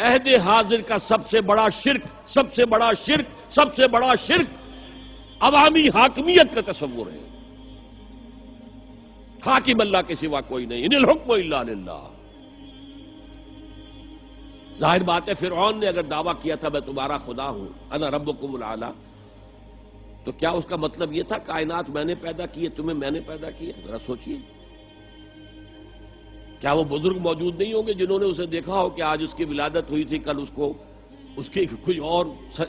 عہد حاضر کا سب سے بڑا شرک عوامی حاکمیت کا تصور ہے. حاکم اللہ کے سوا کوئی نہیں. ان الحکم الا للہ. ظاہر بات ہے فرعون نے اگر دعویٰ کیا تھا میں تمہارا خدا ہوں، انا ربکم الاعلی، تو کیا اس کا مطلب یہ تھا کائنات میں نے پیدا کی ہے، تمہیں میں نے پیدا کیا؟ ذرا سوچئے. کیا وہ بزرگ موجود نہیں ہوں گے جنہوں نے اسے دیکھا ہو کہ آج اس کی ولادت ہوئی تھی، کل اس کی کوئی اور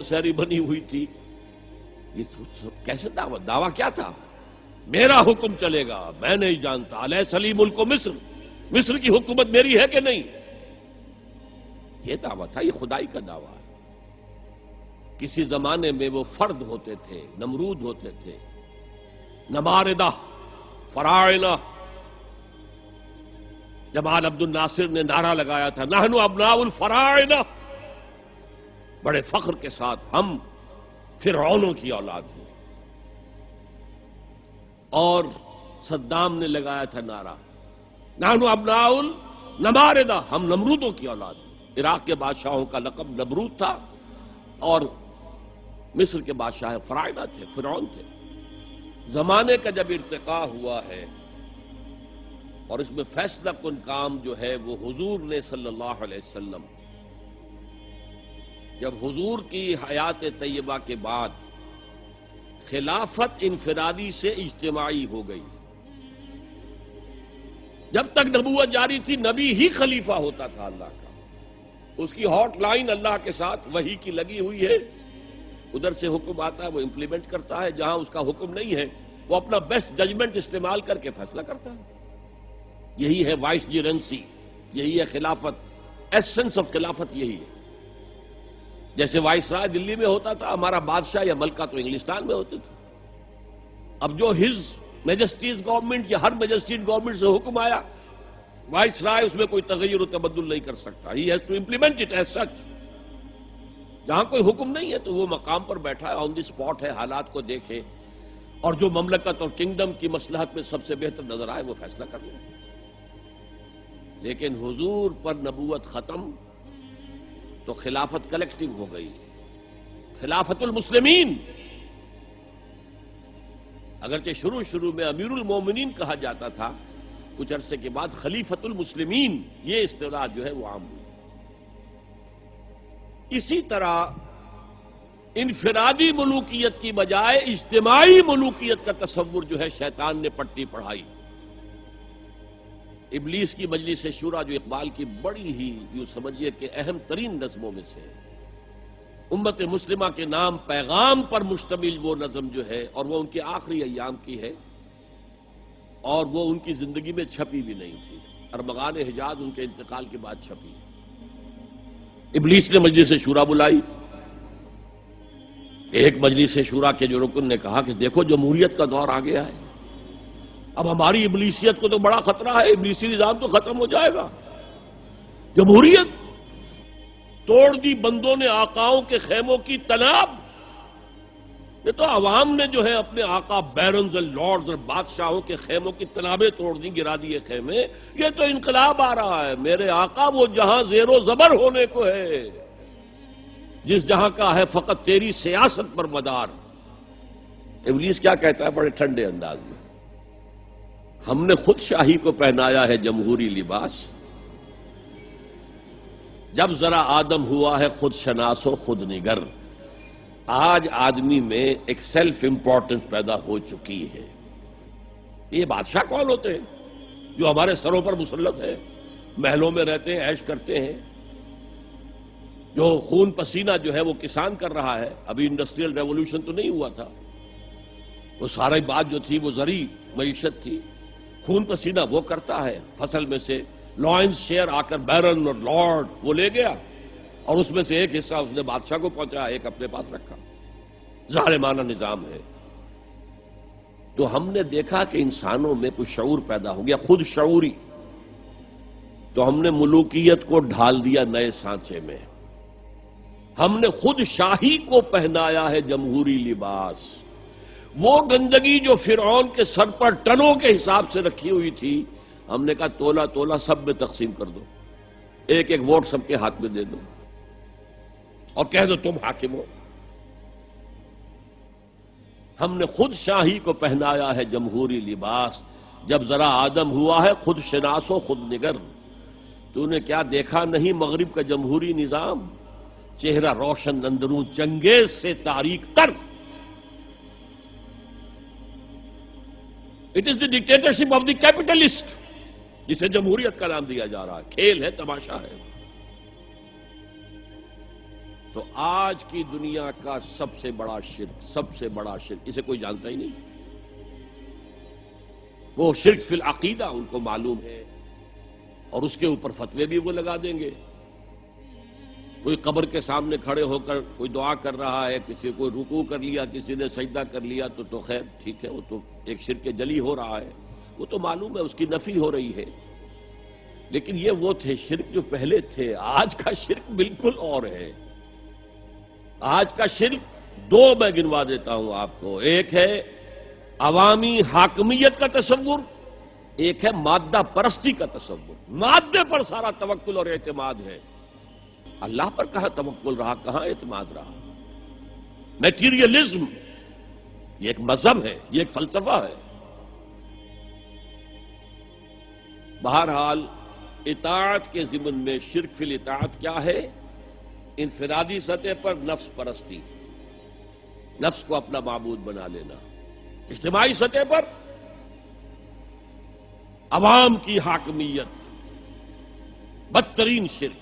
سیری بنی ہوئی تھی؟ یہ کیسے دعویٰ کیا تھا؟ میرا حکم چلے گا، میں نہیں جانتا. الیس لی ملک مصر کی حکومت میری ہے کہ نہیں؟ یہ دعویٰ تھا، یہ خدائی کا دعویٰ ہے. کسی زمانے میں وہ فرد ہوتے تھے، نمرود ہوتے تھے، نماردہ، فراعنہ. جمال عبد الناصر نے نعرہ لگایا تھا نحن ابناء الفراعنہ، بڑے فخر کے ساتھ ہم فرعونوں کی اولاد ہیں. اور صدام نے لگایا تھا نعرہ نحن ابناء النماردہ، ہم نمرودوں کی اولاد ہیں. عراق کے بادشاہوں کا لقب نمرود تھا اور مصر کے بادشاہ فراعنہ تھے، فرعون تھے. زمانے کا جب ارتقاء ہوا ہے اور اس میں فیصلہ کن کام جو ہے وہ حضور نے صلی اللہ علیہ وسلم، جب حضور کی حیات طیبہ کے بعد خلافت انفرادی سے اجتماعی ہو گئی. جب تک نبوت جاری تھی نبی ہی خلیفہ ہوتا تھا اللہ کا، اس کی ہاٹ لائن اللہ کے ساتھ وحی کی لگی ہوئی ہے. ادھر سے حکم آتا ہے وہ امپلیمنٹ کرتا ہے، جہاں اس کا حکم نہیں ہے وہ اپنا بیسٹ ججمنٹ استعمال کر کے فیصلہ کرتا ہے. یہی ہے وائس جیرنسی، یہی ہے خلافت. ایسنس آف خلافت یہی ہے. جیسے وائس رائے دلی میں ہوتا تھا، ہمارا بادشاہ یا ملکہ تو انگلستان میں ہوتے تھے. اب جو ہز میجسٹیز گورنمنٹ یا ہر میجسٹیز گورنمنٹ سے حکم آیا، وائس رائے اس میں کوئی تغیر و تبدل نہیں کر سکتا. He has to implement it as such. جہاں کوئی حکم نہیں ہے تو وہ مقام پر بیٹھا ہے، آن دی اسپاٹ ہے، حالات کو دیکھے اور جو مملکت اور کنگڈم کی مصلحت میں سب سے بہتر نظر آئے وہ فیصلہ کر لیں. لیکن حضور پر نبوت ختم تو خلافت کلیکٹو ہو گئی، خلافت المسلمین. اگرچہ شروع میں امیر المومنین کہا جاتا تھا، کچھ عرصے کے بعد خلیفت المسلمین یہ اصطلاح جو ہے وہ عام ہوئی. اسی طرح انفرادی ملوکیت کی بجائے اجتماعی ملوکیت کا تصور جو ہے شیطان نے پٹی پڑھائی. ابلیس کی مجلس شورا جو اقبال کی بڑی ہی یوں سمجھیے کہ اہم ترین نظموں میں سے، امت مسلمہ کے نام پیغام پر مشتمل وہ نظم جو ہے، اور وہ ان کے آخری ایام کی ہے اور وہ ان کی زندگی میں چھپی بھی نہیں تھی. ارمغان حجاز ان کے انتقال کے بعد چھپی. ابلیس نے مجلس شورا بلائی. ایک مجلس شورا کے جو رکن نے کہا کہ دیکھو جمہوریت کا دور آ گیا ہے، اب ہماری ابلیسیت کو تو بڑا خطرہ ہے، ابلیسی نظام تو ختم ہو جائے گا. جمہوریت توڑ دی بندوں نے آقاؤں کے خیموں کی تناب. یہ تو عوام نے جو ہے اپنے آقا بیرنز اور لارڈز اور بادشاہوں کے خیموں کی تنابیں توڑ دی، گرا دیے خیمے. یہ تو انقلاب آ رہا ہے. میرے آقا وہ جہاں زیر و زبر ہونے کو ہے، جس جہاں کا ہے فقط تیری سیاست پر مدار. ابلیس کیا کہتا ہے بڑے ٹھنڈے انداز میں؟ ہم نے خود شاہی کو پہنایا ہے جمہوری لباس، جب ذرا آدم ہوا ہے خود شناس و خود نگر. آج آدمی میں ایک سیلف امپورٹنس پیدا ہو چکی ہے. یہ بادشاہ کون ہوتے ہیں جو ہمارے سروں پر مسلط ہے، محلوں میں رہتے ہیں، عیش کرتے ہیں، جو خون پسینہ جو ہے وہ کسان کر رہا ہے. ابھی انڈسٹریل ریولوشن تو نہیں ہوا تھا، وہ ساری بات جو تھی وہ زرعی معیشت تھی. خون پسینہ وہ کرتا ہے، فصل میں سے لائنز شیئر آ کر بیرن اور لارڈ وہ لے گیا اور اس میں سے ایک حصہ اس نے بادشاہ کو پہنچایا، ایک اپنے پاس رکھا. ظالمانہ نظام ہے. تو ہم نے دیکھا کہ انسانوں میں کچھ شعور پیدا ہو گیا، خود شعوری. تو ہم نے ملوکیت کو ڈھال دیا نئے سانچے میں. ہم نے خود شاہی کو پہنایا ہے جمہوری لباس. وہ گندگی جو فرعون کے سر پر ٹنوں کے حساب سے رکھی ہوئی تھی، ہم نے کہا تولا تولا سب میں تقسیم کر دو، ایک ایک ووٹ سب کے ہاتھ میں دے دو. اور کہہ دو تم حاکم ہو. ہم نے خود شاہی کو پہنایا ہے جمہوری لباس، جب ذرا آدم ہوا ہے خود شناس و خود نگر. تو نے کیا دیکھا نہیں مغرب کا جمہوری نظام؟ چہرہ روشن اندروں چنگیز سے تاریک تر. It is the dictatorship of the capitalist, جسے جمہوریت کا نام دیا جا رہا ہے. کھیل ہے، تماشا ہے. تو آج کی دنیا کا سب سے بڑا شرک اسے کوئی جانتا ہی نہیں. وہ شرک فی العقیدہ ان کو معلوم ہے، اور اس کے اوپر فتوے بھی وہ لگا دیں گے. کوئی قبر کے سامنے کھڑے ہو کر کوئی دعا کر رہا ہے، کسی کو رکوع کر لیا، کسی نے سجدہ کر لیا، تو خیر ٹھیک ہے، وہ تو ایک شرک جلی ہو رہا ہے، وہ تو معلوم ہے، اس کی نفی ہو رہی ہے. لیکن یہ وہ تھے شرک جو پہلے تھے. آج کا شرک بالکل اور ہے. آج کا شرک دو میں گنوا دیتا ہوں آپ کو. ایک ہے عوامی حاکمیت کا تصور، ایک ہے مادہ پرستی کا تصور. مادے پر سارا توکل اور اعتماد ہے. اللہ پر کہاں توکل رہا، کہاں اعتماد رہا؟ میٹیریلزم یہ ایک مذہب ہے، یہ ایک فلسفہ ہے. بہرحال اطاعت کے ضمن میں شرک فی الاطاعت کیا ہے؟ انفرادی سطح پر نفس پرستی، نفس کو اپنا معبود بنا لینا. اجتماعی سطح پر عوام کی حاکمیت، بدترین شرک.